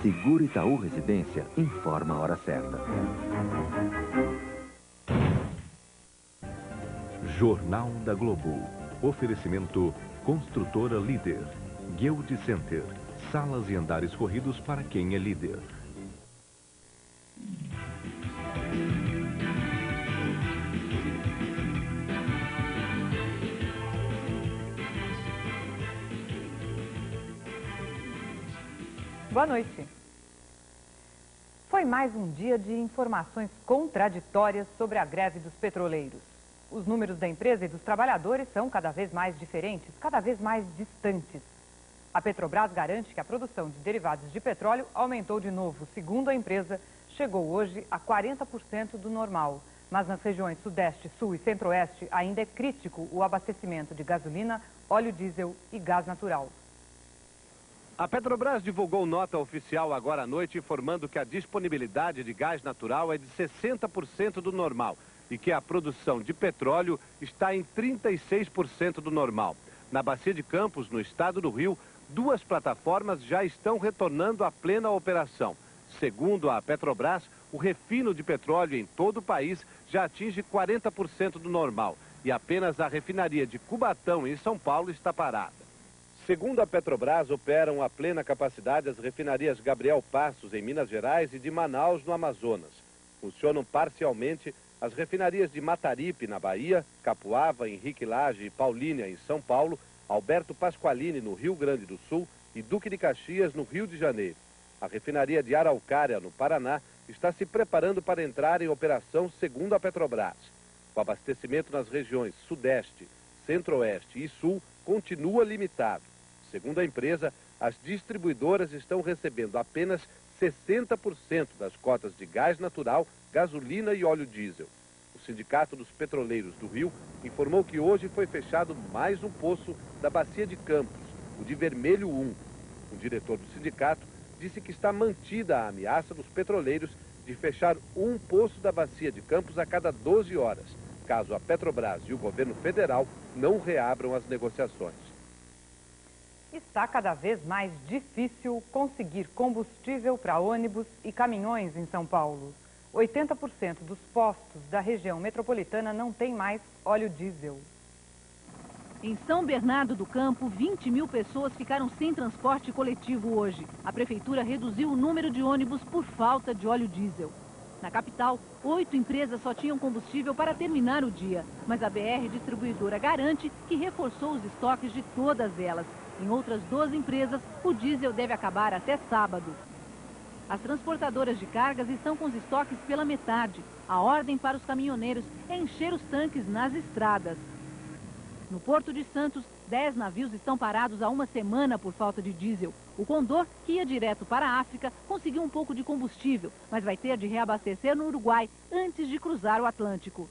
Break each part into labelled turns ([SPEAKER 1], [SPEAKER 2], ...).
[SPEAKER 1] Seguro Itaú Residência informa a hora certa.
[SPEAKER 2] Jornal da Globo. Oferecimento Construtora Líder. Guild Center. Salas e andares corridos para quem é líder.
[SPEAKER 3] Boa noite. Foi mais um dia de informações contraditórias sobre a greve dos petroleiros. Os números da empresa e dos trabalhadores são cada vez mais diferentes, cada vez mais distantes. A Petrobras garante que a produção de derivados de petróleo aumentou de novo. Segundo a empresa, chegou hoje a 40% do normal. Mas nas regiões Sudeste, Sul e Centro-Oeste ainda é crítico o abastecimento de gasolina, óleo diesel e gás natural.
[SPEAKER 4] A Petrobras divulgou nota oficial agora à noite informando que a disponibilidade de gás natural é de 60% do normal e que a produção de petróleo está em 36% do normal. Na Bacia de Campos, no estado do Rio, 2 plataformas já estão retornando à plena operação. Segundo a Petrobras, o refino de petróleo em todo o país já atinge 40% do normal e apenas a refinaria de Cubatão, em São Paulo, está parada. Segundo a Petrobras, operam a plena capacidade as refinarias Gabriel Passos, em Minas Gerais, e de Manaus, no Amazonas. Funcionam parcialmente as refinarias de Mataripe, na Bahia, Capuava, Henrique Lage e Paulínia, em São Paulo, Alberto Pasqualini, no Rio Grande do Sul e Duque de Caxias, no Rio de Janeiro. A refinaria de Araucária, no Paraná, está se preparando para entrar em operação, segundo a Petrobras. O abastecimento nas regiões Sudeste, Centro-Oeste e Sul continua limitado. Segundo a empresa, as distribuidoras estão recebendo apenas 60% das cotas de gás natural, gasolina e óleo diesel. O Sindicato dos Petroleiros do Rio informou que hoje foi fechado mais um poço da Bacia de Campos, o de Vermelho 1. O diretor do sindicato disse que está mantida a ameaça dos petroleiros de fechar um poço da Bacia de Campos a cada 12 horas, caso a Petrobras e o governo federal não reabram as negociações.
[SPEAKER 3] Está cada vez mais difícil conseguir combustível para ônibus e caminhões em São Paulo. 80% dos postos da região metropolitana não tem mais óleo diesel.
[SPEAKER 5] Em São Bernardo do Campo, 20 mil pessoas ficaram sem transporte coletivo hoje. A prefeitura reduziu o número de ônibus por falta de óleo diesel. Na capital, 8 empresas só tinham combustível para terminar o dia. Mas a BR Distribuidora garante que reforçou os estoques de todas elas. Em outras 12 empresas, o diesel deve acabar até sábado. As transportadoras de cargas estão com os estoques pela metade. A ordem para os caminhoneiros é encher os tanques nas estradas. No Porto de Santos, 10 navios estão parados há uma semana por falta de diesel. O Condor, que ia direto para a África, conseguiu um pouco de combustível, mas vai ter de reabastecer no Uruguai antes de cruzar o Atlântico.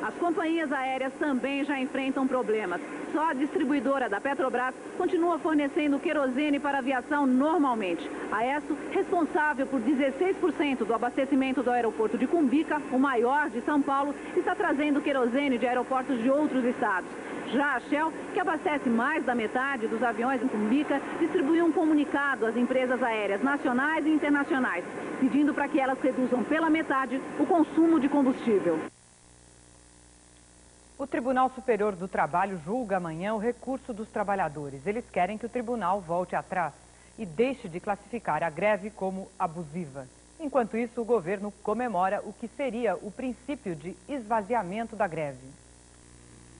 [SPEAKER 5] As companhias aéreas também já enfrentam problemas. Só a distribuidora da Petrobras continua fornecendo querosene para a aviação normalmente. A ESSO, responsável por 16% do abastecimento do aeroporto de Cumbica, o maior de São Paulo, está trazendo querosene de aeroportos de outros estados. Já a Shell, que abastece mais da metade dos aviões em Cumbica, distribuiu um comunicado às empresas aéreas nacionais e internacionais, pedindo para que elas reduzam pela metade o consumo de combustível.
[SPEAKER 3] O Tribunal Superior do Trabalho julga amanhã o recurso dos trabalhadores. Eles querem que o tribunal volte atrás e deixe de classificar a greve como abusiva. Enquanto isso, o governo comemora o que seria o princípio de esvaziamento da greve.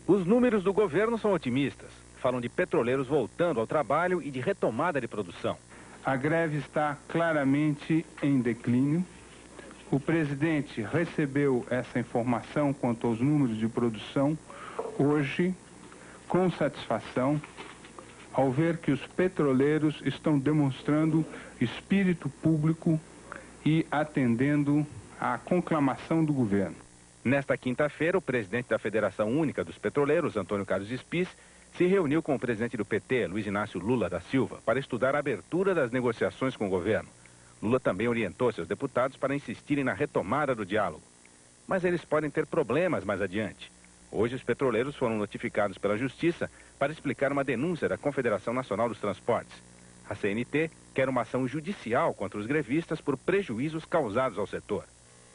[SPEAKER 6] Os números do governo são otimistas. Falam de petroleiros voltando ao trabalho e de retomada de produção.
[SPEAKER 7] A greve está claramente em declínio. O presidente recebeu essa informação quanto aos números de produção hoje com satisfação, ao ver que os petroleiros estão demonstrando espírito público e atendendo à conclamação do governo.
[SPEAKER 6] Nesta quinta-feira, o presidente da Federação Única dos Petroleiros, Antônio Carlos Spies, se reuniu com o presidente do PT, Luiz Inácio Lula da Silva, para estudar a abertura das negociações com o governo. Lula também orientou seus deputados para insistirem na retomada do diálogo. Mas eles podem ter problemas mais adiante. Hoje, os petroleiros foram notificados pela Justiça para explicar uma denúncia da Confederação Nacional dos Transportes. A CNT quer uma ação judicial contra os grevistas por prejuízos causados ao setor.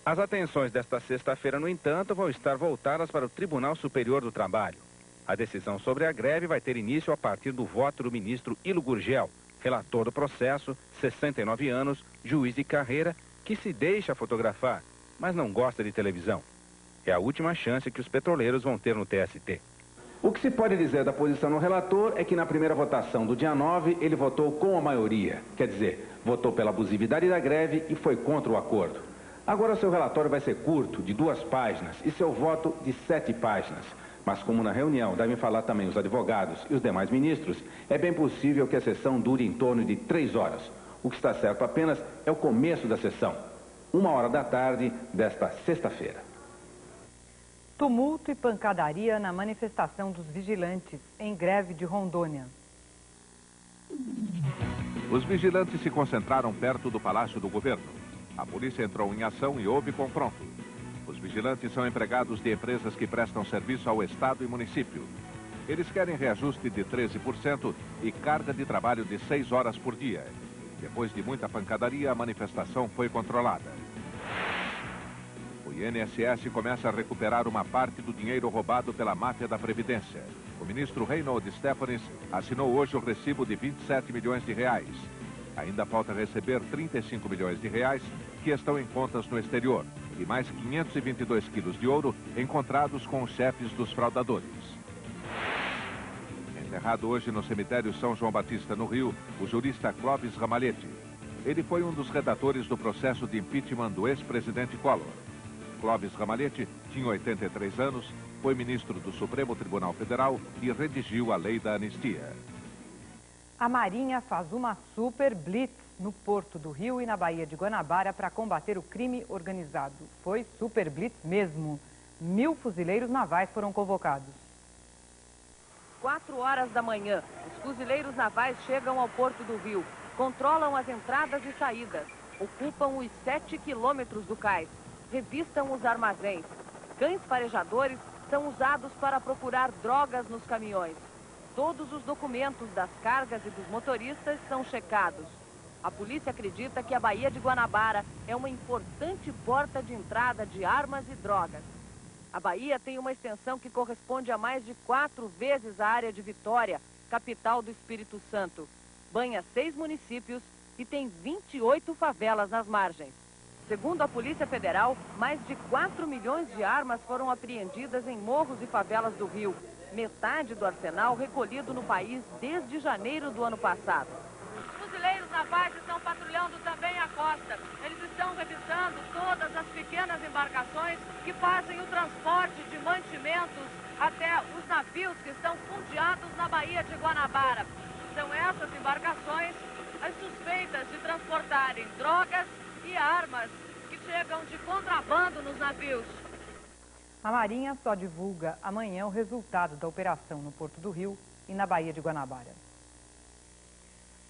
[SPEAKER 6] As atenções desta sexta-feira, no entanto, vão estar voltadas para o Tribunal Superior do Trabalho. A decisão sobre a greve vai ter início a partir do voto do ministro Ilo Gurgel, relator do processo, 69 anos, juiz de carreira, que se deixa fotografar, mas não gosta de televisão. É a última chance que os petroleiros vão ter no TST. O que se pode dizer da posição do relator é que na primeira votação do dia 9, ele votou com a maioria. Quer dizer, votou pela abusividade da greve e foi contra o acordo. Agora seu relatório vai ser curto, de 2 páginas, e seu voto de 7 páginas. Mas como na reunião devem falar também os advogados e os demais ministros, é bem possível que a sessão dure em torno de 3 horas. O que está certo apenas é o começo da sessão, 1h da tarde desta sexta-feira.
[SPEAKER 3] Tumulto e pancadaria na manifestação dos vigilantes em greve de Rondônia.
[SPEAKER 2] Os vigilantes se concentraram perto do Palácio do Governo. A polícia entrou em ação e houve confronto. Os vigilantes são empregados de empresas que prestam serviço ao Estado e município. Eles querem reajuste de 13% e carga de trabalho de 6 horas por dia. Depois de muita pancadaria, a manifestação foi controlada. O INSS começa a recuperar uma parte do dinheiro roubado pela máfia da Previdência. O ministro Reinhold Stefanes assinou hoje o recibo de 27 milhões de reais. Ainda falta receber 35 milhões de reais que estão em contas no exterior e mais 522 quilos de ouro encontrados com os chefes dos fraudadores. Enterrado hoje no cemitério São João Batista, no Rio, o jurista Clóvis Ramalhete. Ele foi um dos redatores do processo de impeachment do ex-presidente Collor. Clóvis Ramalhete tinha 83 anos, foi ministro do Supremo Tribunal Federal e redigiu a lei da anistia.
[SPEAKER 3] A Marinha faz uma super blitz no Porto do Rio e na Baía de Guanabara para combater o crime organizado. Foi super blitz mesmo. 1000 fuzileiros navais foram convocados.
[SPEAKER 5] 4 horas da manhã, os fuzileiros navais chegam ao Porto do Rio, controlam as entradas e saídas, ocupam os 7 quilômetros do cais, revistam os armazéns. Cães farejadores são usados para procurar drogas nos caminhões. Todos os documentos das cargas e dos motoristas são checados. A polícia acredita que a Baía de Guanabara é uma importante porta de entrada de armas e drogas. A Bahia tem uma extensão que corresponde a mais de 4 vezes a área de Vitória, capital do Espírito Santo. Banha 6 municípios e tem 28 favelas nas margens. Segundo a Polícia Federal, mais de 4 milhões de armas foram apreendidas em morros e favelas do Rio. Metade do arsenal recolhido no país desde janeiro do ano passado. Os fuzileiros navais estão patrulhando também a costa. Eles estão revisando todas as pequenas embarcações que fazem o transporte de mantimentos até os navios que estão fundeados na Baía de Guanabara. São essas embarcações as suspeitas de transportarem drogas e armas que chegam de contrabando nos navios.
[SPEAKER 3] A Marinha só divulga amanhã o resultado da operação no Porto do Rio e na Baía de Guanabara.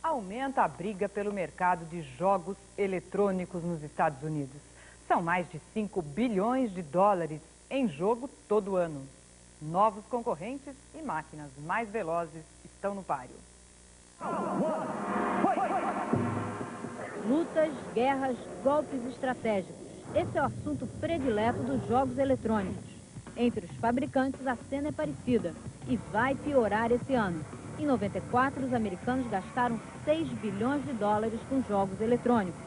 [SPEAKER 3] Aumenta a briga pelo mercado de jogos eletrônicos nos Estados Unidos. São mais de 5 bilhões de dólares em jogo todo ano. Novos concorrentes e máquinas mais velozes estão no páreo.
[SPEAKER 8] Lutas, guerras, golpes estratégicos. Esse é o assunto predileto dos jogos eletrônicos. Entre os fabricantes, a cena é parecida e vai piorar esse ano. Em 94, os americanos gastaram 6 bilhões de dólares com jogos eletrônicos.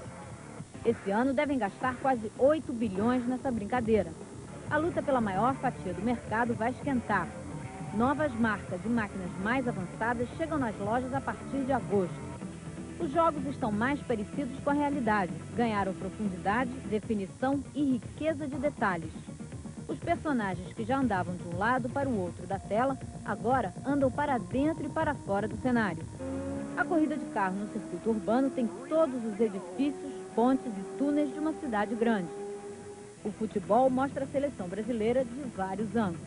[SPEAKER 8] Esse ano devem gastar quase 8 bilhões nessa brincadeira. A luta pela maior fatia do mercado vai esquentar. Novas marcas e máquinas mais avançadas chegam nas lojas a partir de agosto. Os jogos estão mais parecidos com a realidade. Ganharam profundidade, definição e riqueza de detalhes. Os personagens que já andavam de um lado para o outro da tela, agora andam para dentro e para fora do cenário. A corrida de carro no circuito urbano tem todos os edifícios, pontes e túneis de uma cidade grande. O futebol mostra a seleção brasileira de vários ângulos.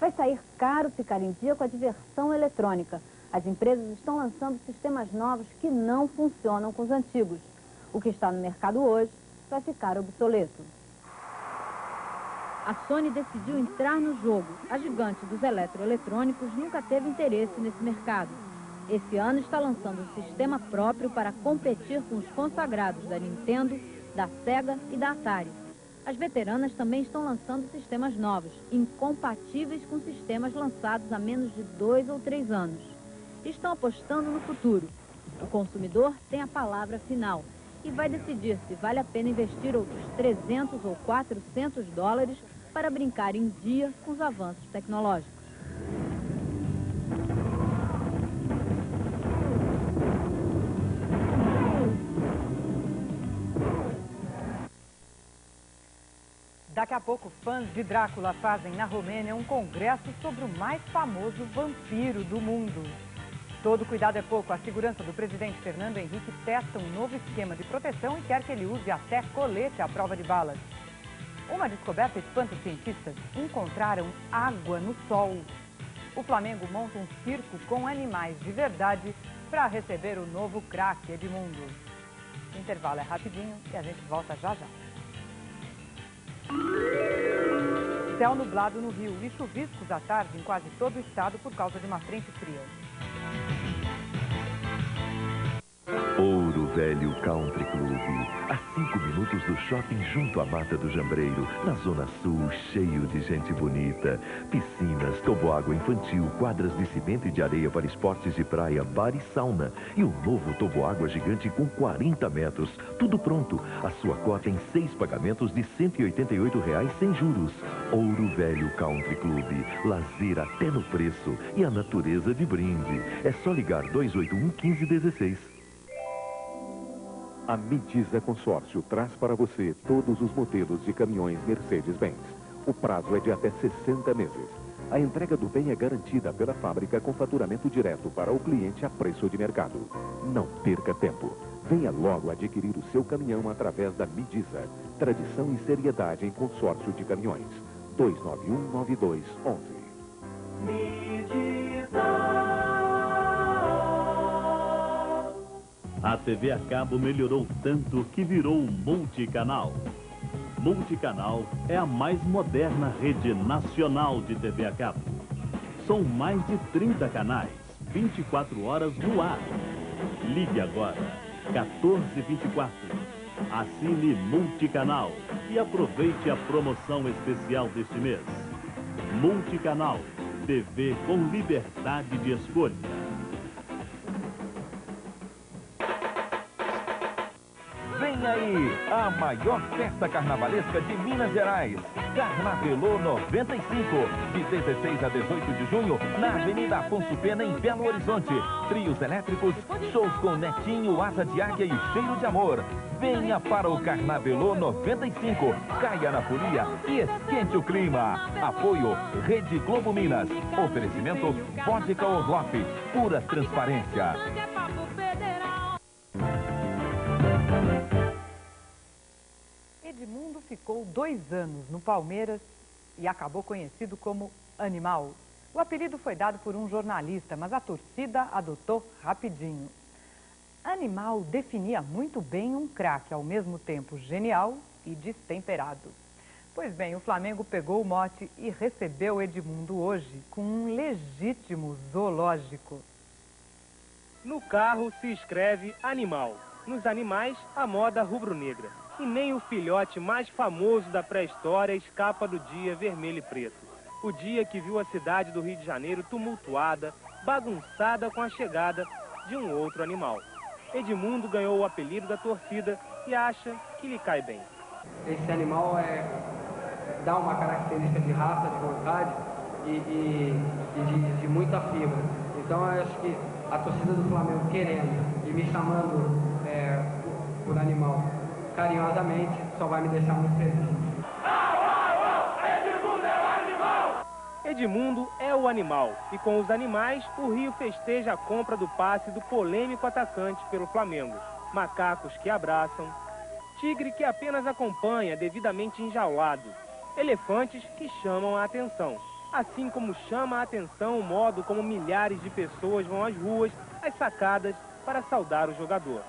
[SPEAKER 9] Vai sair caro ficar em dia com a diversão eletrônica. As empresas estão lançando sistemas novos que não funcionam com os antigos. O que está no mercado hoje vai ficar obsoleto.
[SPEAKER 8] A Sony decidiu entrar no jogo. A gigante dos eletroeletrônicos nunca teve interesse nesse mercado. Esse ano está lançando um sistema próprio para competir com os consagrados da Nintendo, da Sega e da Atari. As veteranas também estão lançando sistemas novos, incompatíveis com sistemas lançados há menos de 2 ou 3 anos. Estão apostando no futuro. O consumidor tem a palavra final e vai decidir se vale a pena investir outros 300 ou 400 dólares para brincar em dia com os avanços tecnológicos.
[SPEAKER 3] Daqui a pouco, fãs de Drácula fazem na Romênia um congresso sobre o mais famoso vampiro do mundo. Todo cuidado é pouco. A segurança do presidente Fernando Henrique testa um novo esquema de proteção e quer que ele use até colete à prova de balas. Uma descoberta espanta os cientistas. Encontraram água no sol. O Flamengo monta um circo com animais de verdade para receber o novo craque Edmundo. O intervalo é rapidinho e a gente volta já já. Céu nublado no Rio e chuviscos à tarde em quase todo o estado por causa de uma frente fria.
[SPEAKER 1] Ouro Velho Country Club, a 5 minutos do shopping junto à Mata do Jambreiro, na Zona Sul, cheio de gente bonita. Piscinas, toboágua infantil, quadras de cimento e de areia para esportes de praia, bar e sauna. E o novo toboágua gigante com 40 metros. Tudo pronto. A sua cota em 6 pagamentos de R$ 188,00 sem juros. Ouro Velho Country Club, lazer até no preço e a natureza de brinde. É só ligar 281-1516.
[SPEAKER 10] A Midisa Consórcio traz para você todos os modelos de caminhões Mercedes-Benz. O prazo é de até 60 meses. A entrega do bem é garantida pela fábrica com faturamento direto para o cliente a preço de mercado. Não perca tempo. Venha logo adquirir o seu caminhão através da Midisa. Tradição e seriedade em consórcio de caminhões. 291-9211.
[SPEAKER 11] A TV a cabo melhorou tanto que virou um multicanal. Multicanal é a mais moderna rede nacional de TV a cabo. São mais de 30 canais, 24 horas no ar. Ligue agora, 1424. Assine Multicanal e aproveite a promoção especial deste mês. Multicanal, TV com liberdade de escolha.
[SPEAKER 12] Vem aí, a maior festa carnavalesca de Minas Gerais. Carnavelô 95, de 16 a 18 de junho, na Avenida Afonso Pena, em Belo Horizonte. Trios elétricos, shows com Netinho, Asa de Águia e Cheiro de Amor. Venha para o Carnavelô 95, caia na folia e esquente o clima. Apoio Rede Globo Minas. Oferecimento Vodka Orloff, pura transparência.
[SPEAKER 3] Edmundo ficou 2 anos no Palmeiras e acabou conhecido como Animal. O apelido foi dado por um jornalista, mas a torcida adotou rapidinho. Animal definia muito bem um craque, ao mesmo tempo genial e destemperado. Pois bem, o Flamengo pegou o mote e recebeu Edmundo hoje com um legítimo zoológico.
[SPEAKER 13] No carro se escreve Animal. Nos animais, a moda rubro-negra. E nem o filhote mais famoso da pré-história escapa do dia vermelho e preto. O dia que viu a cidade do Rio de Janeiro tumultuada, bagunçada com a chegada de um outro animal. Edmundo ganhou o apelido da torcida e acha que lhe cai bem.
[SPEAKER 14] Esse animal dá uma característica de raça, de vontade e de muita fibra. Então eu acho que a torcida do Flamengo querendo e me chamando por animal carinhosamente, só vai me deixar muito feliz.
[SPEAKER 13] Edmundo é o animal, e com os animais, o Rio festeja a compra do passe do polêmico atacante pelo Flamengo. Macacos que abraçam, tigre que apenas acompanha devidamente enjaulado, elefantes que chamam a atenção. Assim como chama a atenção o modo como milhares de pessoas vão às ruas, às sacadas, para saudar o jogador.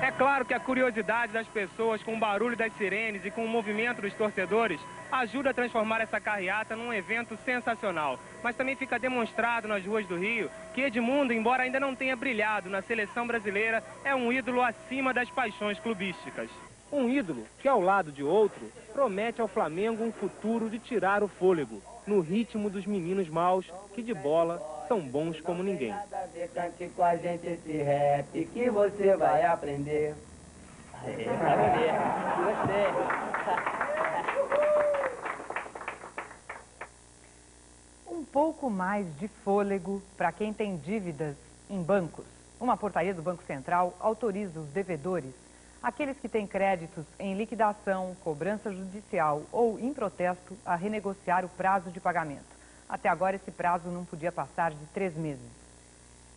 [SPEAKER 13] É claro que a curiosidade das pessoas com o barulho das sirenes e com o movimento dos torcedores ajuda a transformar essa carreata num evento sensacional. Mas também fica demonstrado nas ruas do Rio que Edmundo, embora ainda não tenha brilhado na seleção brasileira, é um ídolo acima das paixões clubísticas. Um ídolo que, ao lado de outro, promete ao Flamengo um futuro de tirar o fôlego, no ritmo dos meninos maus, que de bola são bons como ninguém.
[SPEAKER 15] Cante com a gente esse rap que você vai aprender. Aê, gostei.
[SPEAKER 3] Um pouco mais de fôlego para quem tem dívidas em bancos. Uma portaria do Banco Central autoriza os devedores, aqueles que têm créditos em liquidação, cobrança judicial ou em protesto, a renegociar o prazo de pagamento. Até agora, esse prazo não podia passar de 3 meses.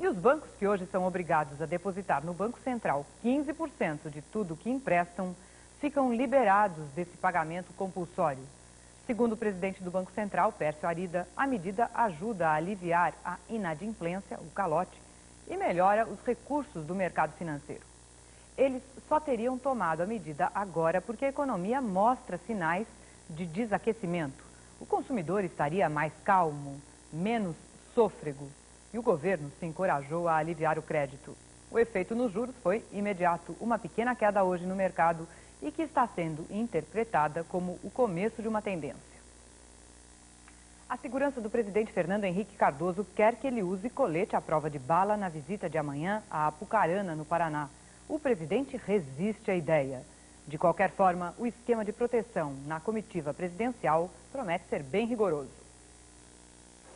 [SPEAKER 3] E os bancos que hoje são obrigados a depositar no Banco Central 15% de tudo que emprestam, ficam liberados desse pagamento compulsório. Segundo o presidente do Banco Central, Pércio Arida, a medida ajuda a aliviar a inadimplência, o calote, e melhora os recursos do mercado financeiro. Eles só teriam tomado a medida agora porque a economia mostra sinais de desaquecimento. O consumidor estaria mais calmo, menos sôfrego, e o governo se encorajou a aliviar o crédito. O efeito nos juros foi imediato, uma pequena queda hoje no mercado e que está sendo interpretada como o começo de uma tendência. A segurança do presidente Fernando Henrique Cardoso quer que ele use colete à prova de bala na visita de amanhã a Apucarana, no Paraná. O presidente resiste à ideia. De qualquer forma, o esquema de proteção na comitiva presidencial promete ser bem rigoroso.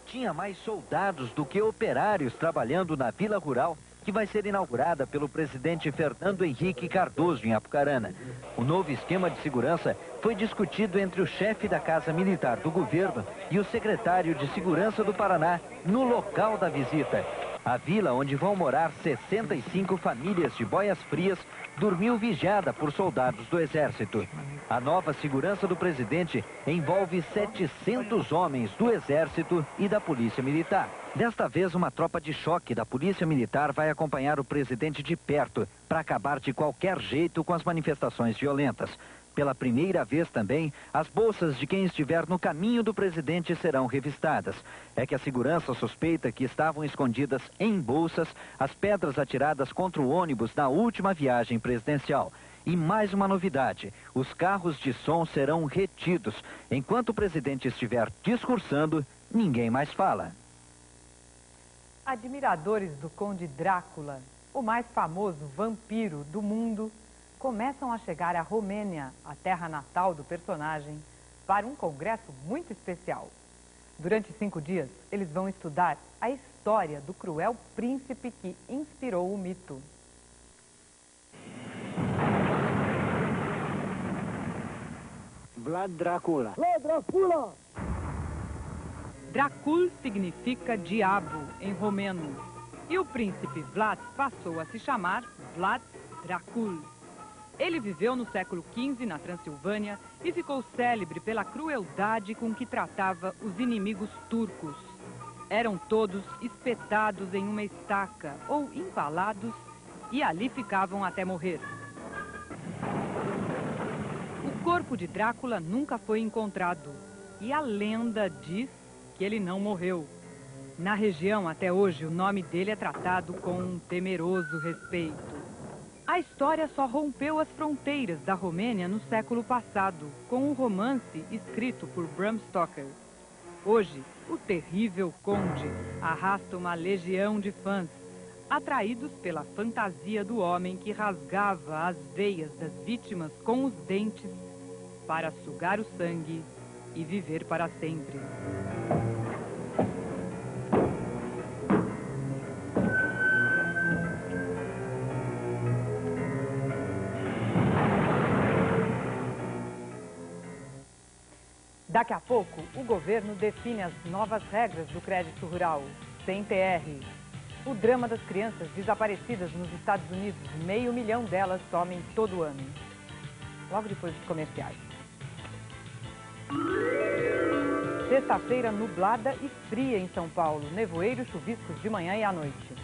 [SPEAKER 16] Tinha mais soldados do que operários trabalhando na Vila Rural, que vai ser inaugurada pelo presidente Fernando Henrique Cardoso em Apucarana. O novo esquema de segurança foi discutido entre o chefe da Casa Militar do governo e o secretário de Segurança do Paraná no local da visita. A vila, onde vão morar 65 famílias de Boias Frias, dormiu vigiada por soldados do Exército. A nova segurança do presidente envolve 700 homens do Exército e da Polícia Militar. Desta vez, uma tropa de choque da Polícia Militar vai acompanhar o presidente de perto para acabar de qualquer jeito com as manifestações violentas. Pela primeira vez também, as bolsas de quem estiver no caminho do presidente serão revistadas. É que a segurança suspeita que estavam escondidas em bolsas as pedras atiradas contra o ônibus na última viagem presidencial. E mais uma novidade, os carros de som serão retidos. Enquanto o presidente estiver discursando, ninguém mais fala.
[SPEAKER 3] Admiradores do Conde Drácula, o mais famoso vampiro do mundo, começam a chegar à Romênia, a terra natal do personagem, para um congresso muito especial. Durante 5 dias, eles vão estudar a história do cruel príncipe que inspirou o mito.
[SPEAKER 17] Vlad Dracula.
[SPEAKER 15] Vlad Dracula!
[SPEAKER 3] Dracul significa diabo em romeno. E o príncipe Vlad passou a se chamar Vlad Dracul. Ele viveu no século XV na Transilvânia e ficou célebre pela crueldade com que tratava os inimigos turcos. Eram todos espetados em uma estaca ou empalados e ali ficavam até morrer. O corpo de Drácula nunca foi encontrado e a lenda diz que ele não morreu. Na região, até hoje, o nome dele é tratado com um temeroso respeito. A história só rompeu as fronteiras da Romênia no século passado, com um romance escrito por Bram Stoker. Hoje, o terrível conde arrasta uma legião de fãs, atraídos pela fantasia do homem que rasgava as veias das vítimas com os dentes para sugar o sangue e viver para sempre. Daqui a pouco, o governo define as novas regras do crédito rural, CNPR. O drama das crianças desaparecidas nos Estados Unidos, 500 mil delas somem todo ano. Logo depois dos comerciais. Sexta-feira nublada e fria em São Paulo. Nevoeiro e chuviscos de manhã e à noite.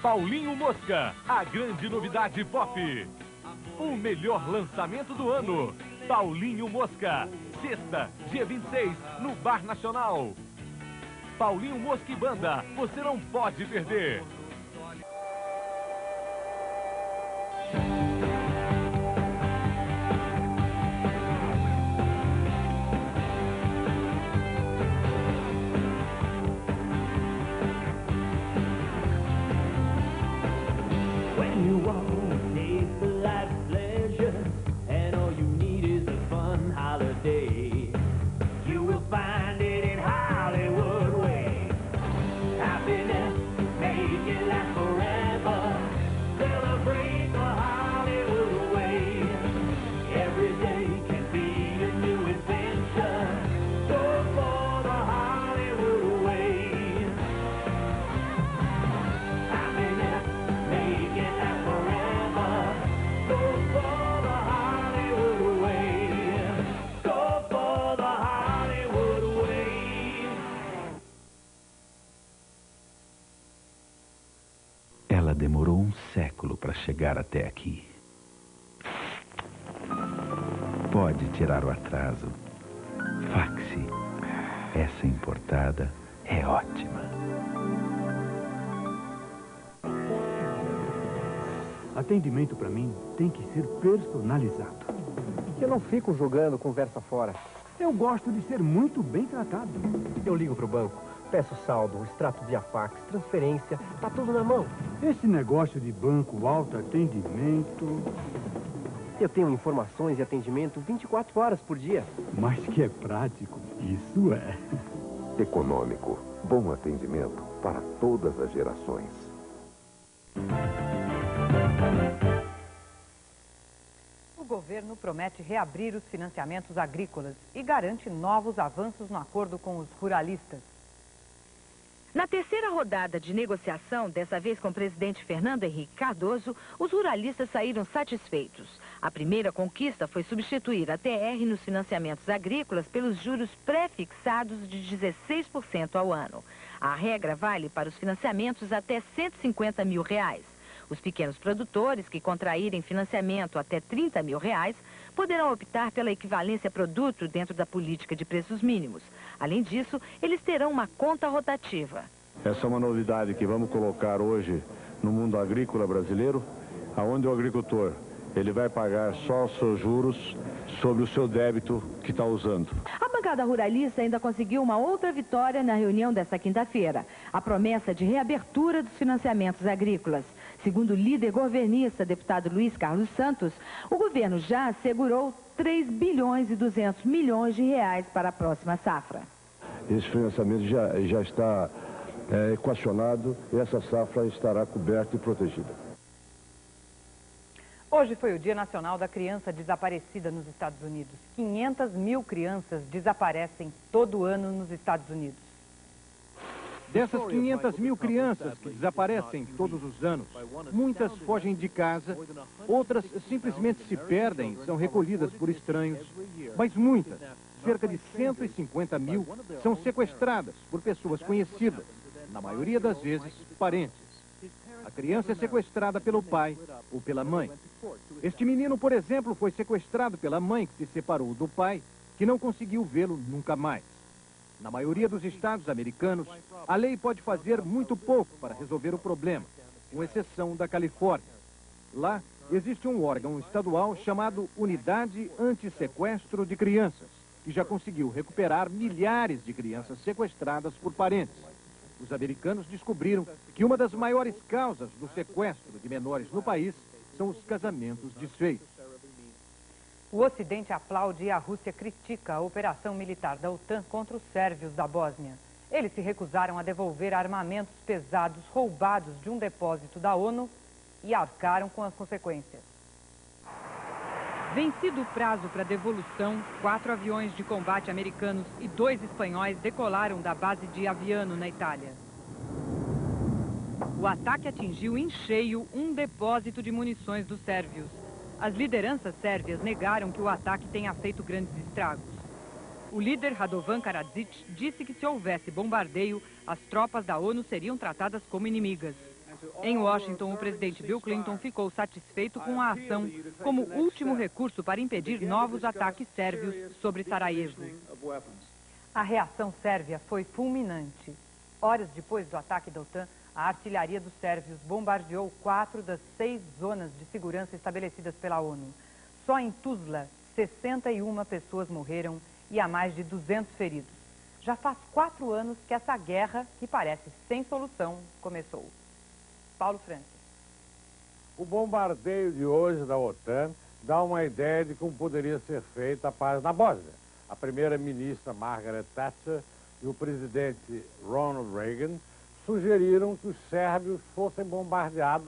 [SPEAKER 17] Paulinho Mosca, a grande novidade pop. O melhor lançamento do ano. Paulinho Mosca, sexta, dia 26, no Bar Nacional. Paulinho Mosca e Banda, você não pode perder.
[SPEAKER 6] Ela demorou um século para chegar até aqui. Pode tirar o atraso. Faxi. Essa importada é ótima.
[SPEAKER 18] Atendimento para mim tem que ser personalizado.
[SPEAKER 19] Eu não fico jogando conversa fora.
[SPEAKER 18] Eu gosto de ser muito bem tratado.
[SPEAKER 19] Eu ligo pro banco, peço saldo, extrato via fax, transferência, tá tudo na mão.
[SPEAKER 18] Esse negócio de banco, alto atendimento...
[SPEAKER 19] Eu tenho informações e atendimento 24 horas por dia.
[SPEAKER 18] Mas que é prático, isso é.
[SPEAKER 10] Econômico, bom atendimento para todas as gerações.
[SPEAKER 3] O governo promete reabrir os financiamentos agrícolas e garante novos avanços no acordo com os ruralistas.
[SPEAKER 20] Na terceira rodada de negociação, dessa vez com o presidente Fernando Henrique Cardoso, os ruralistas saíram satisfeitos. A primeira conquista foi substituir a TR nos financiamentos agrícolas pelos juros pré-fixados de 16% ao ano. A regra vale para os financiamentos até R$150 mil. Os pequenos produtores que contraírem financiamento até R$30 mil poderão optar pela equivalência produto dentro da política de preços mínimos. Além disso, eles terão uma conta rotativa.
[SPEAKER 21] Essa é uma novidade que vamos colocar hoje no mundo agrícola brasileiro, onde o agricultor ele vai pagar só os seus juros sobre o seu débito que está usando.
[SPEAKER 20] A bancada ruralista ainda conseguiu uma outra vitória na reunião desta quinta-feira. A promessa de reabertura dos financiamentos agrícolas. Segundo o líder governista, deputado Luiz Carlos Santos, o governo já assegurou 3 bilhões e 200 milhões de reais para a próxima safra.
[SPEAKER 21] Esse financiamento já está equacionado e essa safra estará coberta e protegida.
[SPEAKER 3] Hoje foi o Dia Nacional da Criança Desaparecida nos Estados Unidos. 500 mil crianças desaparecem todo ano nos Estados Unidos.
[SPEAKER 22] Dessas 500 mil crianças que desaparecem todos os anos, muitas fogem de casa, outras simplesmente se perdem, são recolhidas por estranhos, mas muitas, cerca de 150 mil, são sequestradas por pessoas conhecidas, na maioria das vezes parentes. A criança é sequestrada pelo pai ou pela mãe. Este menino, por exemplo, foi sequestrado pela mãe que se separou do pai, que não conseguiu vê-lo nunca mais. Na maioria dos estados americanos, a lei pode fazer muito pouco para resolver o problema, com exceção da Califórnia. Lá, existe um órgão estadual chamado Unidade Antissequestro de Crianças, que já conseguiu recuperar milhares de crianças sequestradas por parentes. Os americanos descobriram que uma das maiores causas do sequestro de menores no país são os casamentos desfeitos.
[SPEAKER 3] O Ocidente aplaude e a Rússia critica a operação militar da OTAN contra os sérvios da Bósnia. Eles se recusaram a devolver armamentos pesados roubados de um depósito da ONU e arcaram com as consequências. Vencido o prazo para devolução, 4 aviões de combate americanos e 2 espanhóis decolaram da base de Aviano, na Itália. O ataque atingiu em cheio um depósito de munições dos sérvios. As lideranças sérvias negaram que o ataque tenha feito grandes estragos. O líder Radovan Karadzic disse que se houvesse bombardeio, as tropas da ONU seriam tratadas como inimigas. Em Washington, o presidente Bill Clinton ficou satisfeito com a ação como último recurso para impedir novos ataques sérvios sobre Sarajevo. A reação sérvia foi fulminante. Horas depois do ataque da OTAN, a artilharia dos sérvios bombardeou 4 das 6 zonas de segurança estabelecidas pela ONU. Só em Tuzla, 61 pessoas morreram e há mais de 200 feridos. Já faz 4 anos que essa guerra, que parece sem solução, começou. Paulo Francis.
[SPEAKER 4] O bombardeio de hoje da OTAN dá uma ideia de como poderia ser feita a paz na Bósnia. A primeira-ministra Margaret Thatcher e o presidente Ronald Reagan sugeriram que os sérvios fossem bombardeados